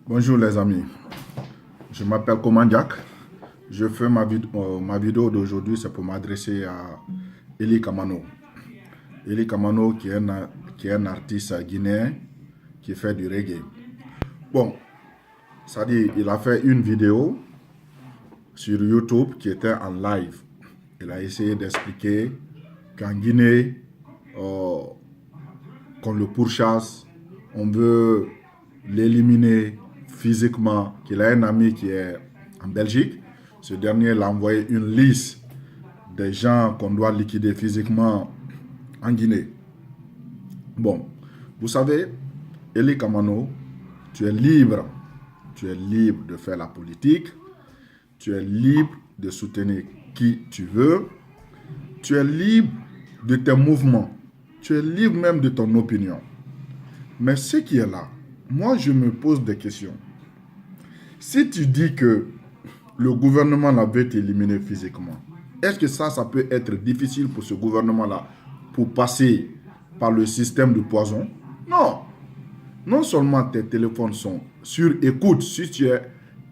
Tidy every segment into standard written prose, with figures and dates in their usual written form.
Bonjour les amis, je m'appelle Komandiak. Je fais ma vidéo d'aujourd'hui, c'est pour m'adresser à Eli Kamano. Eli Kamano qui est un artiste guinéen qui fait du reggae. Bon, ça dit, il a fait une vidéo sur YouTube qui était en live. Il a essayé d'expliquer qu'en Guinée, qu'on le pourchasse, on veut l'éliminer physiquement, qu'il a un ami qui est en Belgique. Ce dernier l'a envoyé une liste des gens qu'on doit liquider physiquement en Guinée. Bon, vous savez, Eli Kamano, tu es libre. Tu es libre de faire la politique. Tu es libre de soutenir qui tu veux. Tu es libre de tes mouvements. Tu es libre même de ton opinion. Mais ce qui est là, moi je me pose des questions. Si tu dis que le gouvernement là veut t'éliminer physiquement, est-ce que ça peut être difficile pour ce gouvernement-là pour passer par le système de poison? Non. Non seulement tes téléphones sont sur écoute si tu es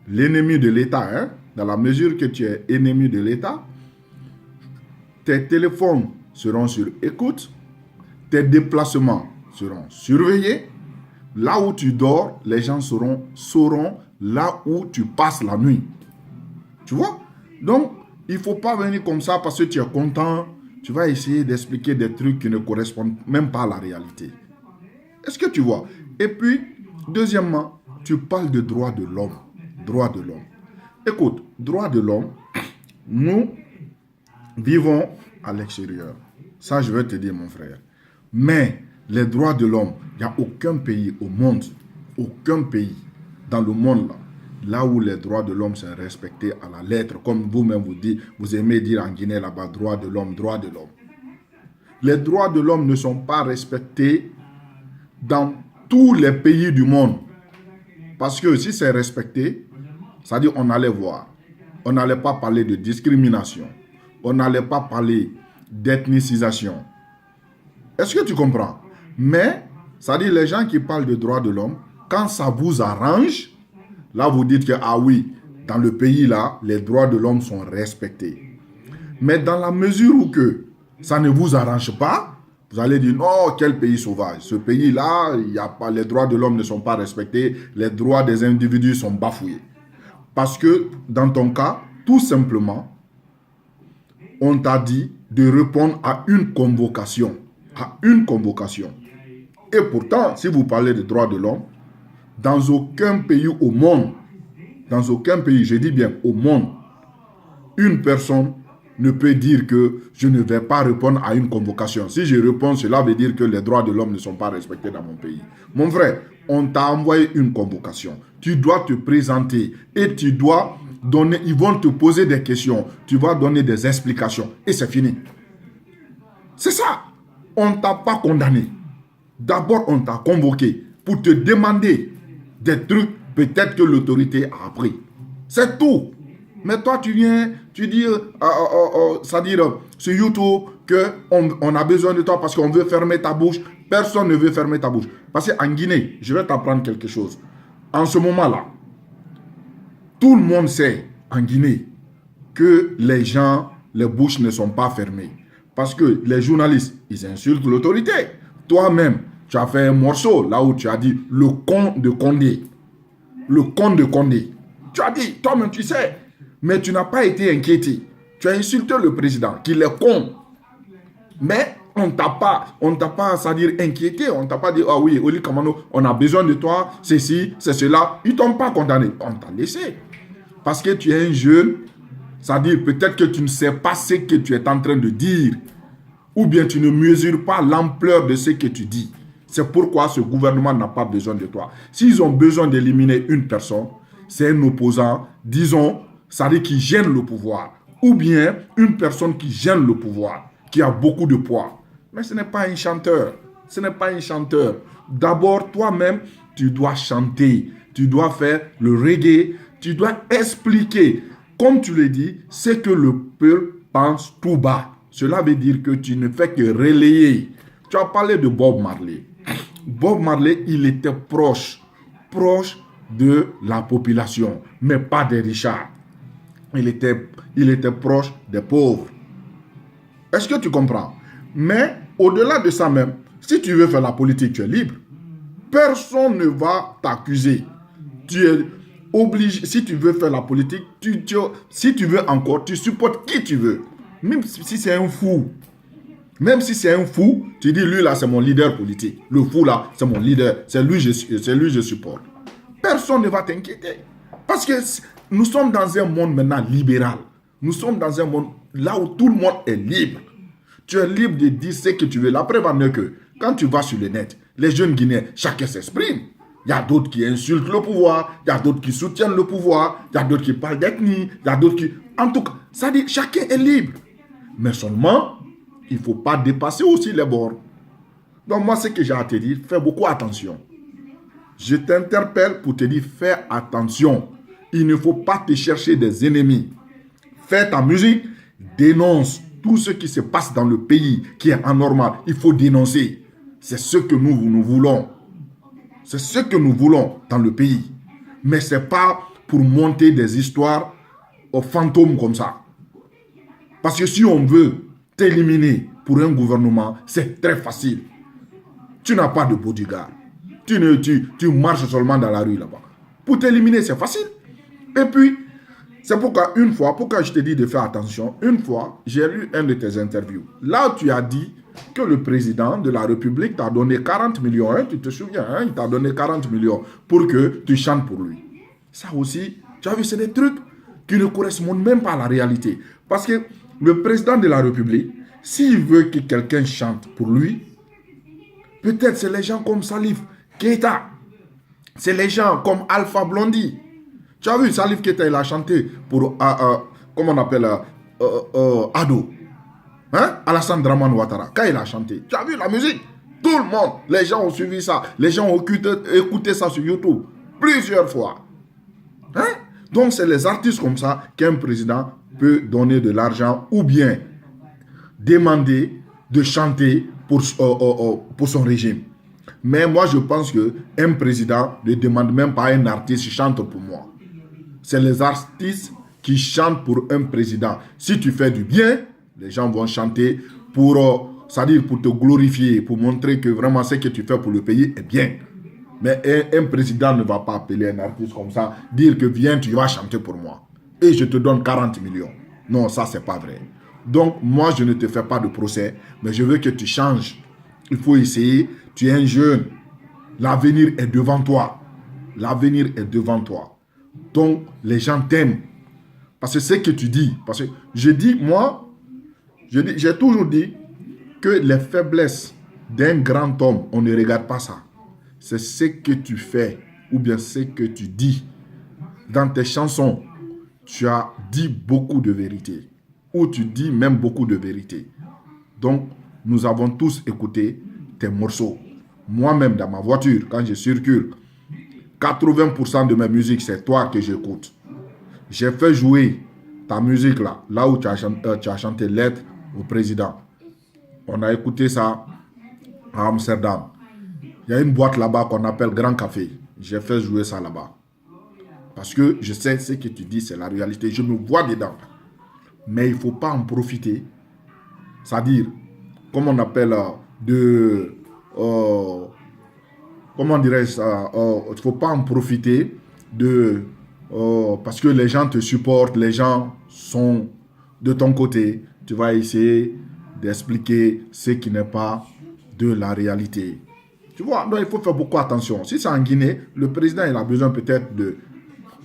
l'ennemi de l'État, dans la mesure que tu es ennemi de l'État, tes téléphones seront sur écoute, tes déplacements seront surveillés. Là où tu dors, les gens sauront là où tu passes la nuit. Tu vois? Donc, il ne faut pas venir comme ça parce que tu es content. Tu vas essayer d'expliquer des trucs qui ne correspondent même pas à la réalité. Est-ce que tu vois? Et puis, deuxièmement, tu parles de droits de l'homme. Droits de l'homme. Écoute, droits de l'homme, nous vivons à l'extérieur. Ça, je vais te dire, mon frère. Mais les droits de l'homme, il n'y a aucun pays au monde, aucun pays dans le monde là où les droits de l'homme sont respectés à la lettre. Comme vous-même vous dites, vous aimez dire en Guinée là-bas, droits de l'homme, droits de l'homme. Les droits de l'homme ne sont pas respectés dans tous les pays du monde. Parce que si c'est respecté, c'est-à-dire on allait voir. On n'allait pas parler de discrimination. On n'allait pas parler d'ethnicisation. Est-ce que tu comprends? Mais, c'est-à-dire les gens qui parlent de droits de l'homme, quand ça vous arrange, là vous dites que, ah oui, dans le pays là, les droits de l'homme sont respectés. Mais dans la mesure où que ça ne vous arrange pas, vous allez dire, non, quel pays sauvage. Ce pays-là, les droits de l'homme ne sont pas respectés, les droits des individus sont bafoués. Parce que, dans ton cas, tout simplement, on t'a dit de répondre à une convocation. À une convocation. Et pourtant, si vous parlez de droits de l'homme, dans aucun pays au monde, dans aucun pays, je dis bien au monde, une personne ne peut dire que je ne vais pas répondre à une convocation. Si je réponds, cela veut dire que les droits de l'homme ne sont pas respectés dans mon pays. Mon frère, on t'a envoyé une convocation. Tu dois te présenter et tu dois donner, ils vont te poser des questions. Tu vas donner des explications et c'est fini. C'est ça. On ne t'a pas condamné. D'abord, on t'a convoqué pour te demander des trucs peut-être que l'autorité a appris. C'est tout. Mais toi, tu viens, tu dis, c'est-à-dire sur YouTube qu'on a besoin de toi parce qu'on veut fermer ta bouche. Personne ne veut fermer ta bouche. Parce qu'en Guinée, je vais t'apprendre quelque chose. En ce moment-là, tout le monde sait en Guinée que les gens, les bouches ne sont pas fermées. Parce que les journalistes, ils insultent l'autorité. Toi-même, tu as fait un morceau là où tu as dit le con de Condé. Le con de Condé. Tu as dit, toi-même tu sais, mais tu n'as pas été inquiété. Tu as insulté le président, qu'il est con. Mais on ne t'a pas, c'est-à-dire inquiété. On ne t'a pas dit, ah oui, Eli Kamano, on a besoin de toi, ceci, c'est cela. Ils ne t'ont pas condamné. On t'a laissé. Parce que tu es un jeune, c'est-à-dire peut-être que tu ne sais pas ce que tu es en train de dire. Ou bien tu ne mesures pas l'ampleur de ce que tu dis. C'est pourquoi ce gouvernement n'a pas besoin de toi. S'ils ont besoin d'éliminer une personne, c'est un opposant, disons, c'est-à-dire qui gêne le pouvoir. Ou bien une personne qui gêne le pouvoir, qui a beaucoup de poids. Mais ce n'est pas un chanteur. Ce n'est pas un chanteur. D'abord, toi-même, tu dois chanter. Tu dois faire le reggae. Tu dois expliquer, comme tu le dis, ce que le peuple pense tout bas. Cela veut dire que tu ne fais que relayer. Tu as parlé de Bob Marley. Bob Marley, il était proche de la population, mais pas des richards. Il était proche des pauvres. Est-ce que tu comprends? Mais au-delà de ça même, si tu veux faire la politique, tu es libre. Personne ne va t'accuser. Tu es obligé, si tu veux faire la politique, si tu veux encore, tu supportes qui tu veux. Même si c'est un fou. Même si c'est un fou, tu dis, lui là, c'est mon leader politique. Le fou là, c'est mon leader. C'est lui, je supporte. Personne ne va t'inquiéter. Parce que nous sommes dans un monde maintenant libéral. Nous sommes dans un monde là où tout le monde est libre. Tu es libre de dire ce que tu veux. La preuve en est que quand tu vas sur le net, les jeunes Guinéens, chacun s'exprime. Il y a d'autres qui insultent le pouvoir, il y a d'autres qui soutiennent le pouvoir, il y a d'autres qui parlent d'ethnie, il y a d'autres qui... En tout cas, ça dit chacun est libre. Mais seulement, il ne faut pas dépasser aussi les bords. Donc moi, ce que j'ai à te dire, fais beaucoup attention. Je t'interpelle pour te dire, fais attention. Il ne faut pas te chercher des ennemis. Fais ta musique, dénonce tout ce qui se passe dans le pays qui est anormal. Il faut dénoncer. C'est ce que nous voulons. C'est ce que nous voulons dans le pays. Mais ce n'est pas pour monter des histoires aux fantômes comme ça. Parce que si on veut t'éliminer pour un gouvernement, c'est très facile. Tu n'as pas de bodyguard. Tu marches seulement dans la rue là-bas. Pour t'éliminer, c'est facile. Et puis, c'est pourquoi pourquoi je te dis de faire attention, une fois, j'ai lu un de tes interviews. Là, tu as dit que le président de la République t'a donné 40 millions. Hein, tu te souviens, hein, il t'a donné 40 millions pour que tu chantes pour lui. Ça aussi, tu as vu, c'est des trucs qui ne correspondent même pas à la réalité. Parce que le président de la République, s'il veut que quelqu'un chante pour lui, peut-être c'est les gens comme Salif Keita, c'est les gens comme Alpha Blondy. Tu as vu, Salif Keita, il a chanté pour, comment on appelle, Ado. Hein? Alassane Draman Ouattara. Quand il a chanté, tu as vu la musique? Tout le monde, les gens ont suivi ça. Les gens ont écouté ça sur YouTube plusieurs fois. Hein? Donc, c'est les artistes comme ça qu'un président peut donner de l'argent ou bien demander de chanter pour son régime. Mais moi, je pense qu'un président ne demande même pas à un artiste chante pour moi. C'est les artistes qui chantent pour un président. Si tu fais du bien, les gens vont chanter pour, c'est-à-dire pour te glorifier, pour montrer que vraiment ce que tu fais pour le pays est bien. Mais un président ne va pas appeler un artiste comme ça, dire que viens, tu vas chanter pour moi. Et je te donne 40 millions. Non, ça, c'est pas vrai. Donc, moi, je ne te fais pas de procès, mais je veux que tu changes. Il faut essayer. Tu es un jeune. L'avenir est devant toi. L'avenir est devant toi. Donc, les gens t'aiment. Parce que ce que tu dis, parce que j'ai toujours dit que les faiblesses d'un grand homme, on ne regarde pas ça. C'est ce que tu fais ou bien ce que tu dis. Dans tes chansons, tu as dit beaucoup de vérité. Ou tu dis même beaucoup de vérité. Donc, nous avons tous écouté tes morceaux. Moi-même, dans ma voiture, quand je circule, 80% de mes musiques, c'est toi que j'écoute. J'ai fait jouer ta musique là où tu as chanté Lettre au président. On a écouté ça à Amsterdam. Il y a une boîte là-bas qu'on appelle Grand Café. J'ai fait jouer ça là-bas. Parce que je sais ce que tu dis, c'est la réalité. Je me vois dedans. Mais il ne faut pas en profiter. C'est-à-dire, comme on appelle comment dirais-je ça, il ne faut pas en profiter parce que les gens te supportent, les gens sont de ton côté. Tu vas essayer d'expliquer ce qui n'est pas de la réalité. Tu vois, donc il faut faire beaucoup attention. Si c'est en Guinée, le président il a besoin peut-être de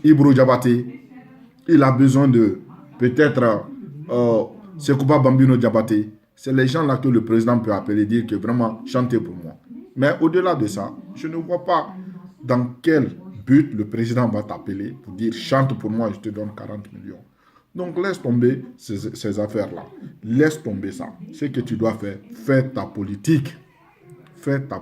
Ibro Diabaté. Il a besoin de peut-être Sekouba Bambino Diabaté. C'est les gens là que le président peut appeler et dire que vraiment chantez pour moi. Mais au-delà de ça, je ne vois pas dans quel but le président va t'appeler pour dire chante pour moi, je te donne 40 millions. Donc laisse tomber ces affaires-là. Laisse tomber ça. Ce que tu dois faire, fais ta politique. Fais ta